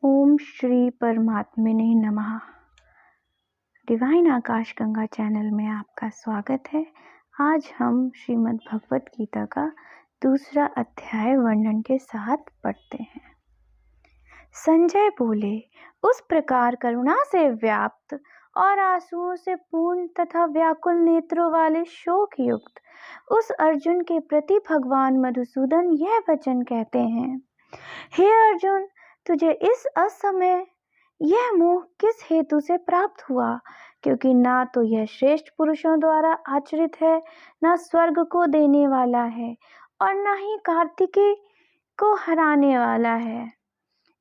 ओम श्री परमात्मने नमः। डिवाइन आकाश गंगा चैनल में आपका स्वागत है। आज हम श्रीमद् भगवत गीता का दूसरा अध्याय वर्णन के साथ पढ़ते हैं। संजय बोले, उस प्रकार करुणा से व्याप्त और आंसुओं से पूर्ण तथा व्याकुल नेत्रों वाले शोक युक्त उस अर्जुन के प्रति भगवान मधुसूदन यह वचन कहते हैं। हे अर्जुन, तुझे इस असमय यह मोह किस हेतु से प्राप्त हुआ? क्योंकि ना तो यह श्रेष्ठ पुरुषों द्वारा आचरित है, ना स्वर्ग को देने वाला है और ना ही कार्तिकेय को हराने वाला है।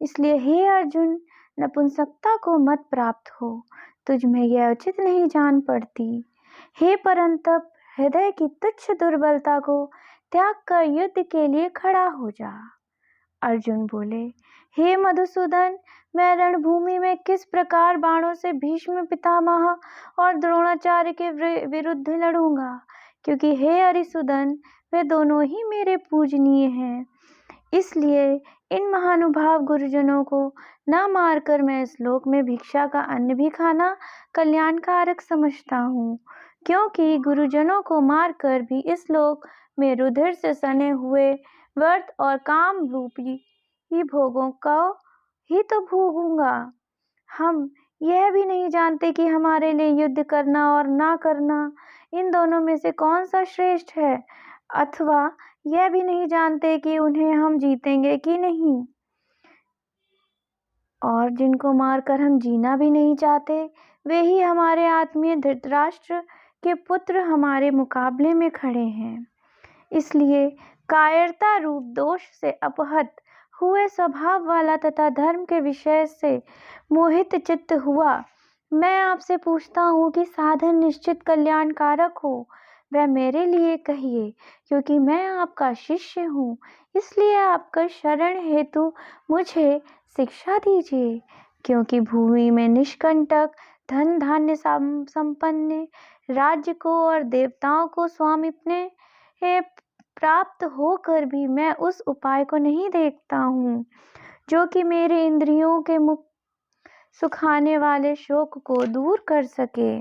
इसलिए हे अर्जुन, नपुंसकता को मत प्राप्त हो, तुझ में यह उचित नहीं जान पड़ती। हे परंतप, हृदय की तुच्छ दुर्बलता को त्याग कर युद्ध के लिए खड़ा हो जा। अर्जुन बोले, हे मधुसूदन, मैं रणभूमि में किस प्रकार बाणों से भीष्म पितामह और द्रोणाचार्य के विरुद्ध लड़ूंगा? क्योंकि हे हरिसूदन, वे दोनों ही मेरे पूजनीय हैं। इसलिए इन महानुभाव गुरुजनों को न मारकर मैं इस लोक में भिक्षा का अन्न भी खाना कल्याणकारक समझता हूँ। क्योंकि गुरुजनों को मारकर भी इस लोक में रुधिर से सने हुए व्यर्थ और काम रूपी ही भोगों का ही तो भोगूंगा। हम यह भी नहीं जानते कि हमारे लिए युद्ध करना और ना करना इन दोनों में से कौन सा श्रेष्ठ है, अथवा यह भी नहीं जानते कि उन्हें हम जीतेंगे कि नहीं। और जिनको मारकर हम जीना भी नहीं चाहते, वे ही हमारे आत्मीय धृतराष्ट्र के पुत्र हमारे मुकाबले में खड़े हैं। इसलिए कायरता रूप दोष से अपहत हुए स्वभाव वाला तथा धर्म के विषय से मोहित चित्त हुआ मैं आपसे पूछता हूँ कि साधन निश्चित कल्याणकारक हो वह मेरे लिए कहिए, क्योंकि मैं आपका शिष्य हूँ। इसलिए आपका शरण हेतु मुझे शिक्षा दीजिए। क्योंकि भूमि में निष्कंटक धन धान्य संपन्न राज्य को और देवताओं को स्वामित्व प्राप्त होकर भी मैं उस उपाय को नहीं देखता हूँ जो कि मेरे इंद्रियों के मुख सुखाने वाले शोक को दूर कर सके।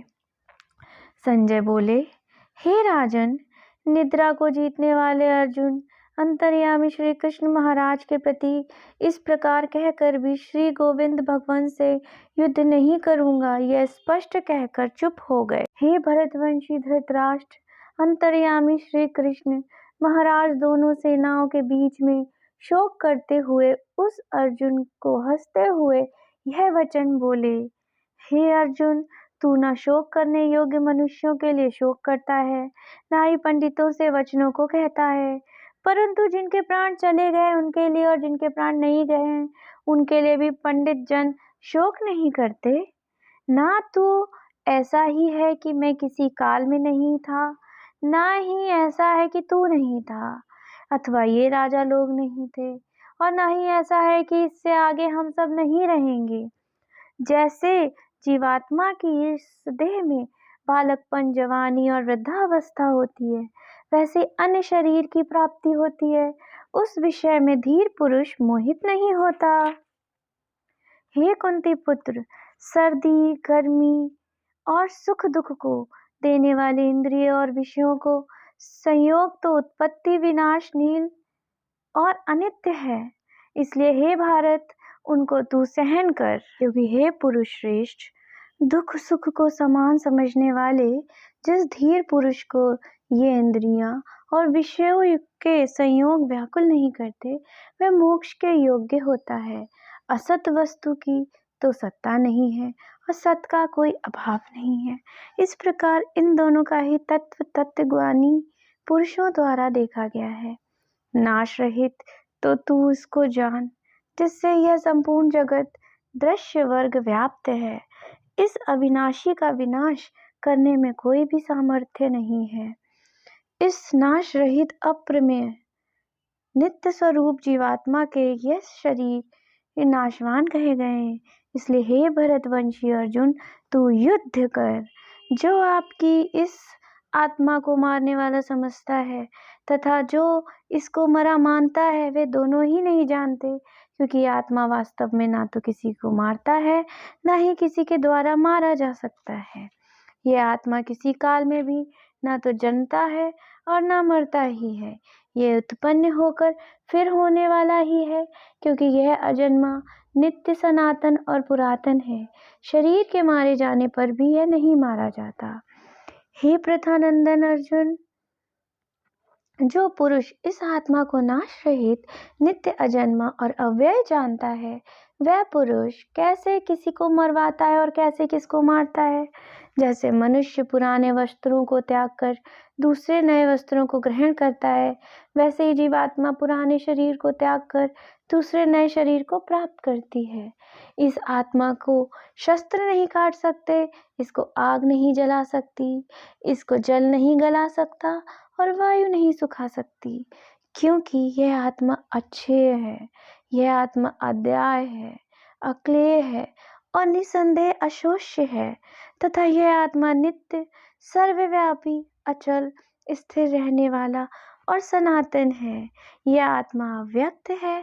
संजय बोले, हे राजन, निद्रा को जीतने वाले अर्जुन अंतर्यामी श्री कृष्ण महाराज के प्रति इस प्रकार कहकर भी श्री गोविंद भगवान से युद्ध नहीं करूंगा यह स्पष्ट कहकर चुप हो गए। हे भरतवंशी धृतराष्ट्र, अंतर्यामी श्री कृष्ण महाराज दोनों सेनाओं के बीच में शोक करते हुए उस अर्जुन को हंसते हुए यह वचन बोले, हे अर्जुन, तू न शोक करने योग्य मनुष्यों के लिए शोक करता है, न ही पंडितों से वचनों को कहता है, परंतु जिनके प्राण चले गए उनके लिए और जिनके प्राण नहीं गए हैं उनके लिए भी पंडित जन शोक नहीं करते। ना तो ऐसा ही है कि मैं किसी काल में नहीं था, ना ही ऐसा है कि तू नहीं था, अथवा ये राजा लोग नहीं थे, और ना ही ऐसा है कि इससे आगे हम सब नहीं रहेंगे। जैसे जीवात्मा की इस देह में बालकपन, जवानी और वृद्धावस्था होती है, वैसे अन्य शरीर की प्राप्ति होती है। उस विषय में धीर पुरुष मोहित नहीं होता। हे कुंती पुत्र, सर्दी, गर्मी और सुख दुख को देने वाले इंद्रिय और विषयों को संयोग तो उत्पत्ति विनाश नील और अनित्य है। इसलिए हे भारत, उनको तू सहन कर। क्योंकि हे पुरुष श्रेष्ठ, दुख सुख को समान समझने वाले जिस धीर पुरुष को ये इंद्रियां और विषयों के संयोग व्याकुल नहीं करते, वह मोक्ष के योग्य होता है। असत वस्तु की तो सत्ता नहीं है और सत का कोई अभाव नहीं है। इस प्रकार इन दोनों का ही तत्वज्ञानी पुरुषों द्वारा देखा गया है। नाश रहित तो तू इसको जान, जिससे यह संपूर्ण जगत दृश्य वर्ग व्याप्त है। इस अविनाशी का विनाश करने में कोई भी सामर्थ्य नहीं है। इस नाश रहित अप्रमेय नित्य स्वरूप जीवात्मा के यह शरीर नाशवान कहे गए हैं। इसलिए हे भरतवंशी अर्जुन, तू युद्ध कर। जो आपकी इस आत्मा को मारने वाला समझता है तथा जो इसको मरा मानता है, वे दोनों ही नहीं जानते, क्योंकि आत्मा वास्तव में ना तो किसी को मारता है, ना ही किसी के द्वारा मारा जा सकता है। यह आत्मा किसी काल में भी ना तो जन्मता है और ना मरता ही है। यह उत्पन्न होकर फिर होने वाला ही है, क्योंकि यह अजन्मा, नित्य, सनातन और पुरातन है। शरीर के मारे जाने पर भी यह नहीं मारा जाता। हे प्रथानंदन अर्जुन, जो पुरुष इस आत्मा को नाश रहित, नित्य, अजन्मा और अव्यय जानता है, वह पुरुष कैसे किसी को मरवाता है और कैसे किसको मारता है। जैसे मनुष्य पुराने वस्त्रों को त्याग कर दूसरे नए वस्त्रों को ग्रहण करता है, वैसे ही जीवात्मा पुराने शरीर को त्याग कर दूसरे नए शरीर को प्राप्त करती है। इस आत्मा को शस्त्र नहीं काट सकते, इसको आग नहीं जला सकती, इसको जल नहीं गला सकता और वायु नहीं सुखा सकती, क्योंकि यह आत्मा अक्षय है, यह आत्मा अद्याय है, अक्लेय है और निसंदेह अशोष्य है, तथा यह आत्मा नित्य, सर्वव्यापी, अचल, स्थिर रहने वाला और सनातन है। यह आत्मा अव्यक्त है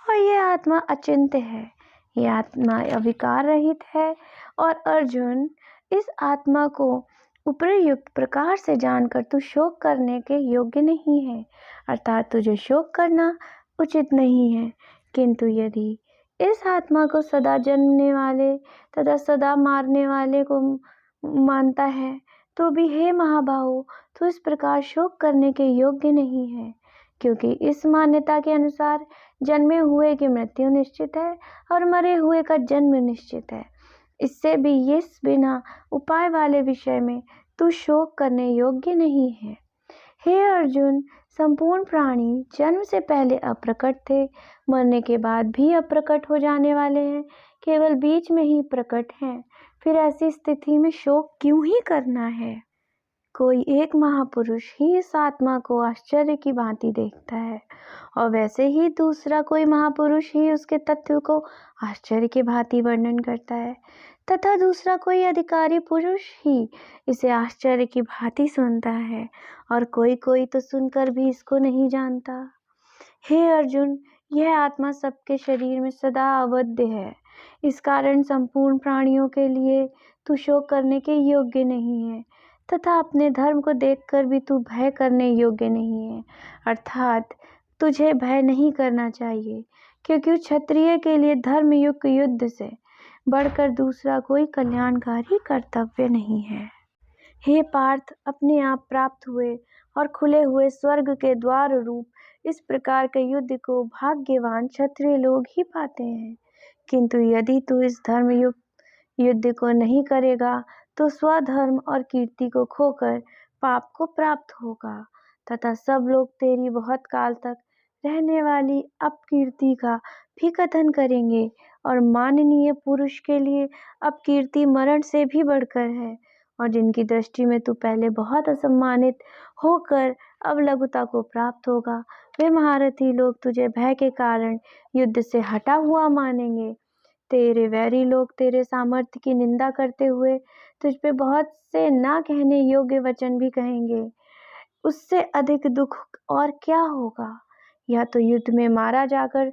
और यह आत्मा अचिंत्य है। यह आत्मा अविकार रहित है। और अर्जुन, इस आत्मा को उपयुक्त प्रकार से जानकर तू शोक करने के योग्य नहीं है, अर्थात तुझे शोक करना उचित नहीं है। किंतु यदि इस आत्मा को सदा जन्मने वाले तथा सदा मारने वाले को मानता है, तो भी हे महाबाहो, तू इस प्रकार शोक करने के योग्य नहीं है, क्योंकि इस मान्यता के अनुसार जन्मे हुए की मृत्यु निश्चित है और मरे हुए का जन्म निश्चित है। इससे भी इस बिना उपाय वाले विषय में तू शोक करने योग्य नहीं है। हे अर्जुन, संपूर्ण प्राणी जन्म से पहले अप्रकट थे, मरने के बाद भी अप्रकट हो जाने वाले हैं, केवल बीच में ही प्रकट हैं। फिर ऐसी स्थिति में शोक क्यों ही करना है? कोई एक महापुरुष ही इस आत्मा को आश्चर्य की भांति देखता है, और वैसे ही दूसरा कोई महापुरुष ही उसके तत्व को आश्चर्य की भांति वर्णन करता है, तथा दूसरा कोई अधिकारी पुरुष ही इसे आश्चर्य की भांति सुनता है, और कोई कोई तो सुनकर भी इसको नहीं जानता। हे अर्जुन, यह आत्मा सबके शरीर में सदा अवध्य है। इस कारण संपूर्ण प्राणियों के लिए तू शोक करने के योग्य नहीं है, तथा अपने धर्म को देखकर भी तू भय करने योग्य नहीं है, अर्थात तुझे भय नहीं करना चाहिए, क्योंकि क्षत्रिय के लिए धर्मयुक्त युद्ध से बढ़कर दूसरा कोई कल्याणकारी कर्तव्य नहीं है। हे पार्थ, अपने आप प्राप्त हुए और खुले हुए स्वर्ग के द्वार रूप इस प्रकार के युद्ध को भाग्यवान क्षत्रिय लोग ही पाते हैं। किंतु यदि तू इस धर्मयुक्त युद्ध को नहीं करेगा, तो स्वधर्म और कीर्ति को खोकर पाप को प्राप्त होगा, तथा सब लोग तेरी बहुत काल तक रहने वाली अपकीर्ति का भी कथन करेंगे, और माननीय पुरुष के लिए अपकीर्ति मरण से भी बढ़कर है, और जिनकी दृष्टि में तू पहले बहुत असम्मानित होकर अब लघुता को प्राप्त होगा, वे महारथी लोग तुझे भय के कारण युद्ध से हटा हुआ मानेंगे। तेरे वैरी लोग तेरे सामर्थ्य की निंदा करते हुए तुझ पे बहुत से ना कहने योग्य वचन भी कहेंगे। उससे अधिक दुख और क्या होगा? या तो युद्ध में मारा जाकर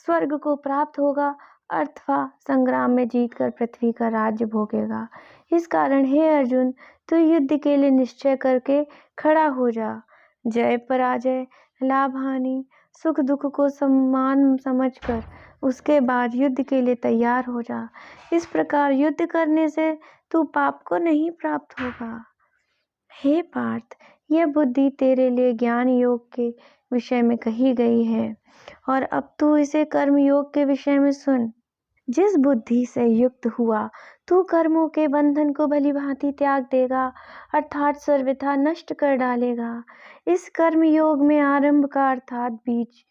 स्वर्ग को प्राप्त होगा, अथवा संग्राम में जीतकर पृथ्वी का राज्य भोगेगा। इस कारण हे अर्जुन, तू युद्ध के लिए निश्चय करके खड़ा हो जा। जय पराजय, लाभ हानि, सुख दुख को समान समझकर उसके बाद युद्ध के लिए तैयार हो जा। इस प्रकार युद्ध करने से तू पाप को नहीं प्राप्त होगा। हे पार्थ, यह बुद्धि तेरे लिए ज्ञान योग के विषय में कही गई है, और अब तू इसे कर्म योग के विषय में सुन। जिस बुद्धि से युक्त हुआ तू कर्मों के बंधन को भली भांति त्याग देगा, अर्थात सर्वथा नष्ट कर डालेगा। इस कर्म योग में आरंभ का अर्थात बीज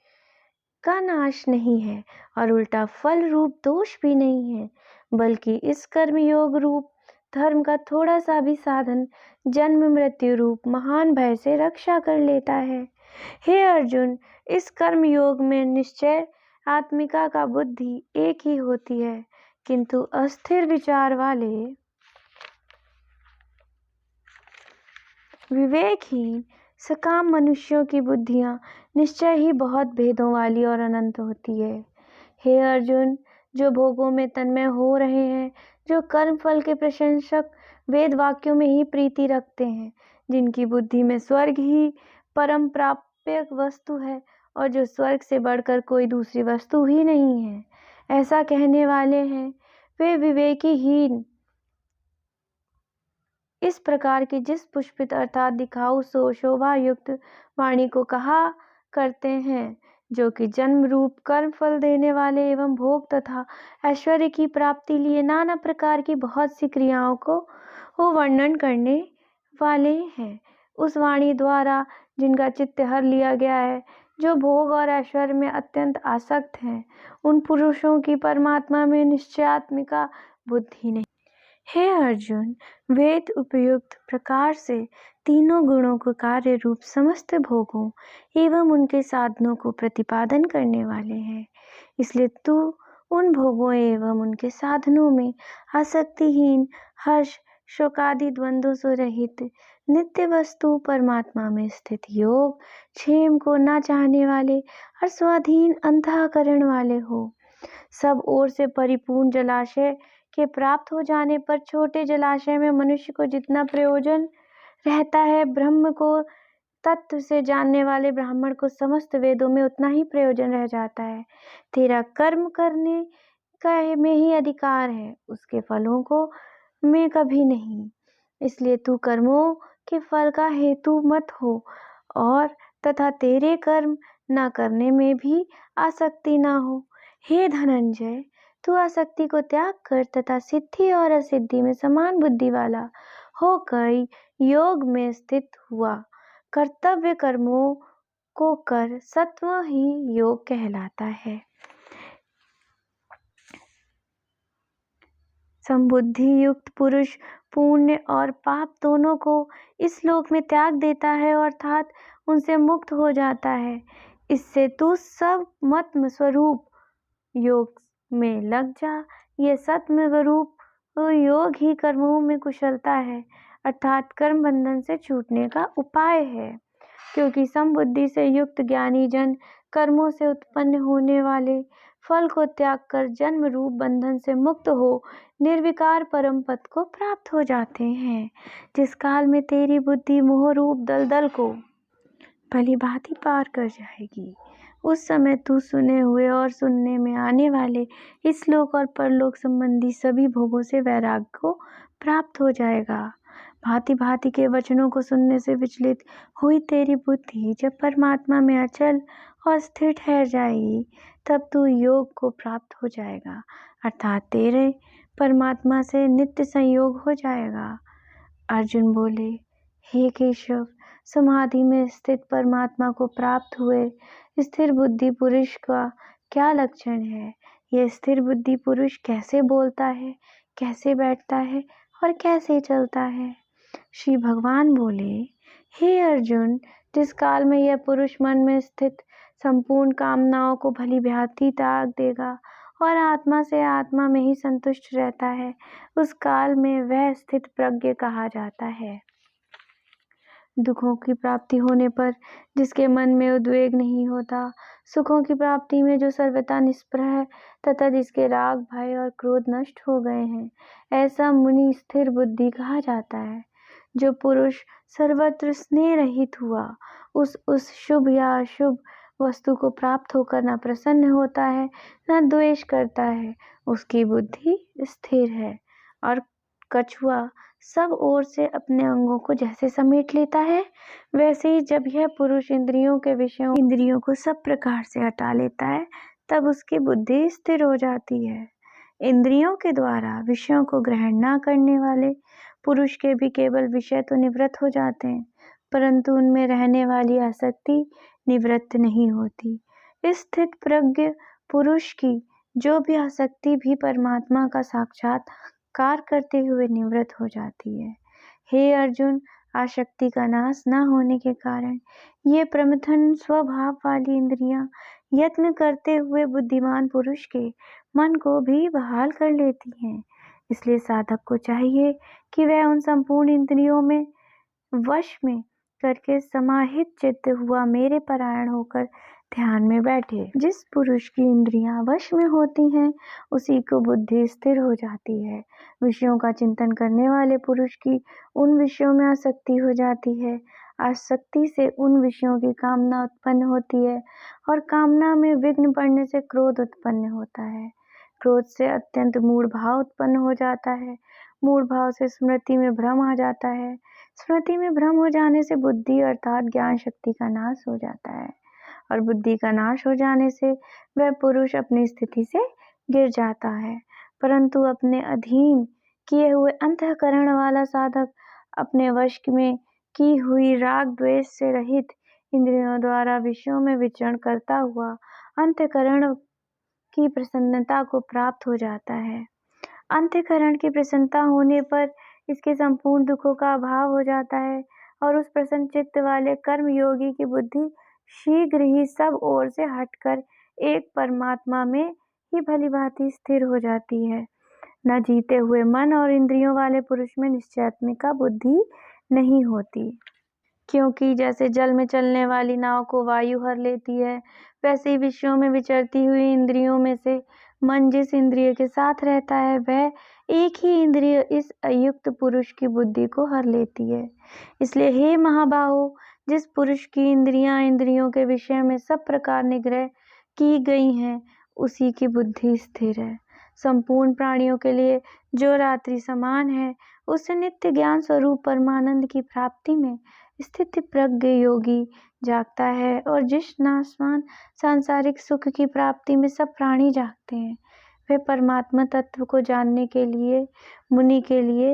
का नाश नहीं है, और उल्टा फल रूप दोष भी नहीं है, बल्कि इस कर्म योग रूप धर्म का थोड़ा सा भी साधन जन्म मृत्यु रूप महान भय से रक्षा कर लेता है। हे अर्जुन, इस कर्म योग में निश्चय आत्मिका का बुद्धि एक ही होती है, किंतु अस्थिर विचार वाले विवेकहीन सकाम मनुष्यों की बुद्धियाँ निश्चय ही बहुत भेदों वाली और अनंत होती है। हे अर्जुन, जो भोगों में तन्मय हो रहे हैं, जो कर्म फल के प्रशंसक वेद वाक्यों में ही प्रीति रखते हैं, जिनकी बुद्धि में स्वर्ग ही परम प्राप्य वस्तु है और जो स्वर्ग से बढ़कर कोई दूसरी वस्तु ही नहीं है, ऐसा कहने वाले हैं, वे विवेकीहीन इस प्रकार की जिस पुष्पित अर्थात दिखाऊ शोभा युक्त वाणी को कहा करते हैं, जो कि जन्म रूप कर्म फल देने वाले एवं भोग तथा ऐश्वर्य की प्राप्ति लिए नाना प्रकार की बहुत सी क्रियाओं को वर्णन करने वाले हैं। उस वाणी द्वारा जिनका चित्त हर लिया गया है, जो भोग और ऐश्वर्य में अत्यंत आसक्त हैं, उन पुरुषों की परमात्मा में निश्चयात्मिका बुद्धि नहीं। हे अर्जुन, वेद उपयुक्त प्रकार से तीनों गुणों को कार्य रूप समस्त भोगों एवं उनके साधनों को प्रतिपादन करने वाले हैं। इसलिए तू उन भोगों एवं उनके साधनों में आसक्तिहीन, हर्ष शोकादि द्वंद्वों से रहित, नित्य वस्तु परमात्मा में स्थित योग क्षेम को न चाहने वाले और स्वाधीन अंतःकरण वाले हो। सब ओर से परिपूर्ण जलाशय के प्राप्त हो जाने पर छोटे जलाशय में मनुष्य को जितना प्रयोजन रहता है, ब्रह्म को तत्व से जानने वाले ब्राह्मण को समस्त वेदों में उतना ही प्रयोजन रह जाता है। तेरा कर्म करने का में ही अधिकार है, उसके फलों को में कभी नहीं। इसलिए तू कर्मों के फल का हेतु मत हो और तथा तेरे कर्म न करने में भी आसक्ति न हो। हे धनंजय, तू आसक्ति को त्याग कर तथा सिद्धि और असिद्धि में समान बुद्धि वाला होकर योग में स्थित हुआ। कर्तव्य कर्मों को कर, सत्व ही योग कहलाता है। संबुद्धि युक्त पुरुष पुण्य और पाप दोनों को इस लोक में त्याग देता है, अर्थात उनसे मुक्त हो जाता है। इससे तू सब मत्म स्वरूप योग में लग जा। ये सत्म स्वरूप योग ही कर्मों में कुशलता है, अर्थात कर्म बंधन से छूटने का उपाय है। क्योंकि समबुद्धि से युक्त ज्ञानी जन कर्मों से उत्पन्न होने वाले फल को त्याग कर जन्म रूप बंधन से मुक्त हो निर्विकार परम पद को प्राप्त हो जाते हैं। जिस काल में तेरी बुद्धि मोह रूप दलदल को भली भांति पार कर जाएगी, उस समय तू सुने हुए और सुनने में आने वाले इस लोक और परलोक संबंधी सभी भोगों से वैराग्य को प्राप्त हो जाएगा। भांति भांति के वचनों को सुनने से विचलित हुई तेरी बुद्धि जब परमात्मा में अचल और स्थिर ठहर जाएगी, तब तू योग को प्राप्त हो जाएगा, अर्थात तेरे परमात्मा से नित्य संयोग हो जाएगा। अर्जुन बोले, हे केशव, समाधि में स्थित परमात्मा को प्राप्त हुए स्थिर बुद्धि पुरुष का क्या लक्षण है? यह स्थिर बुद्धि पुरुष कैसे बोलता है, कैसे बैठता है और कैसे चलता है? श्री भगवान बोले, हे अर्जुन, जिस काल में यह पुरुष मन में स्थित संपूर्ण कामनाओं को भली भांति त्याग देगा और आत्मा से आत्मा में ही संतुष्ट रहता है, उस काल में वह स्थित प्रज्ञ कहा जाता है। दुखों की प्राप्ति होने पर जिसके मन में उद्वेग नहीं होता, सुखों की प्राप्ति में जो सर्वथा निष्प्रह है तथा जिसके राग भय और क्रोध नष्ट हो गए हैं, ऐसा मुनि स्थिर बुद्धि कहा जाता है। जो पुरुष सर्वत्र स्नेह रहित हुआ, उस शुभ या अशुभ वस्तु को प्राप्त होकर न प्रसन्न होता है न द्वेष करता है, उसकी बुद्धि स्थिर है। और कछुआ सब ओर से अपने अंगों को जैसे समेट लेता है, वैसे ही जब यह पुरुष इंद्रियों को सब प्रकार से हटा लेता है, तब उसकी बुद्धि स्थिर हो जाती है। इंद्रियों के द्वारा विषयों को ग्रहण न करने वाले पुरुष के भी केवल विषय तो निवृत्त हो जाते हैं, परंतु उनमें रहने वाली आसक्ति निवृत्त नहीं होती। स्थित प्रज्ञ पुरुष की जो भी आसक्ति भी परमात्मा का साक्षात्कार करते हुए निवृत्त हो जाती है। हे अर्जुन, आसक्ति का नाश न होने के कारण ये प्रमथन स्वभाव वाली इंद्रियां यत्न करते हुए बुद्धिमान पुरुष के मन को भी बहाल कर लेती हैं। इसलिए साधक को चाहिए कि वह उन संपूर्ण इंद्रियों में वश में करके समाहित चित्त हुआ मेरे परायण होकर ध्यान में बैठे। जिस पुरुष की इंद्रियां वश में होती हैं उसी को बुद्धि स्थिर हो जाती है। विषयों का चिंतन करने वाले पुरुष की उन विषयों में आसक्ति हो जाती है। आसक्ति से उन विषयों की कामना उत्पन्न होती है और कामना में विघ्न पड़ने से क्रोध उत्पन्न होता है। क्रोध से अत्यंत मूढ़ भाव उत्पन्न हो जाता है। मूढ़ भाव से स्मृति में भ्रम आ जाता है। स्मृति में भ्रम हो जाने से बुद्धि अर्थात ज्ञान शक्ति का नाश हो जाता है और बुद्धि का नाश हो जाने से वह पुरुष अपनी स्थिति से गिर जाता है। परंतु अपने अधीन किए हुए अंतःकरण वाला साधक अपने वश में की हुई राग द्वेष से रहित इंद्रियों द्वारा विषयों में विचरण करता हुआ अंतःकरण की प्रसन्नता को प्राप्त हो जाता है। अंतःकरण की प्रसन्नता होने पर इसके संपूर्ण दुखों का अभाव हो जाता है और उस प्रसन्न चित्त वाले कर्म योगी की बुद्धि शीघ्र ही सब ओर से हटकर एक परमात्मा में ही भलीभांति स्थिर हो जाती है। न जीते हुए मन और इंद्रियों वाले पुरुष में निश्चयात्मिका बुद्धि नहीं होती, क्योंकि जैसे जल में चलने वाली नाव को वायु हर लेती है, वैसे ही विषयों में विचरती हुई इंद्रियों में से मन जिस इंद्रिय के साथ रहता है वह एक ही इंद्रिय इस अयुक्त पुरुष की बुद्धि को हर लेती है। इसलिए हे महाबाहो, जिस पुरुष की इंद्रियां इंद्रियों के विषय में सब प्रकार निग्रह की गई हैं उसी की बुद्धि स्थिर है। संपूर्ण प्राणियों के लिए जो रात्रि समान है उससे नित्य ज्ञान स्वरूप परमानंद की प्राप्ति में स्थित प्रज्ञ योगी जागता है और जिस नाशवान सांसारिक सुख की प्राप्ति में सब प्राणी जागते हैं वह परमात्मा तत्व को जानने के लिए मुनि के लिए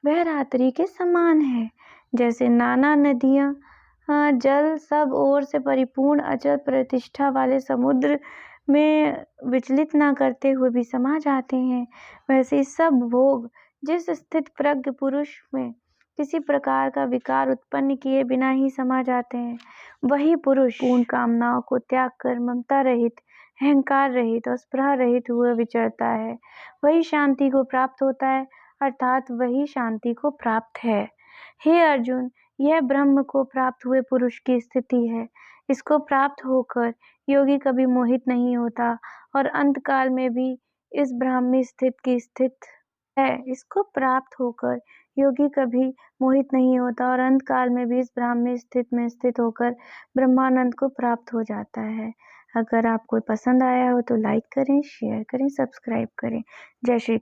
वह रात्रि के समान है। जैसे नाना नदियां जल सब ओर से परिपूर्ण अचल प्रतिष्ठा वाले समुद्र में विचलित ना करते हुए भी समा जाते हैं, वैसे सब भोग जिस स्थित प्रज्ञ पुरुष में किसी प्रकार का विकार उत्पन्न किए बिना ही समा जाते हैं, वही पुरुष पूर्ण कामनाओं को त्याग कर ममता रहित, अहंकार रहित और स्पृहा रहित हुए विचरता है। वही शांति को प्राप्त होता है, अर्थात वही शांति को प्राप्त है। हे अर्जुन, यह ब्रह्म को प्राप्त हुए पुरुष की स्थिति है। इसको प्राप्त होकर योगी कभी मोहित नहीं होता और अंतकाल में भी इस ब्राह्मी स्थित की स्थित है। इसको प्राप्त होकर योगी कभी मोहित नहीं होता और अंतकाल में भी इस ब्राह्मी स्थित में स्थित होकर ब्रह्मानंद को प्राप्त हो जाता है। अगर आपको पसंद आया हो तो लाइक करें, शेयर करें, सब्सक्राइब करें। जय श्री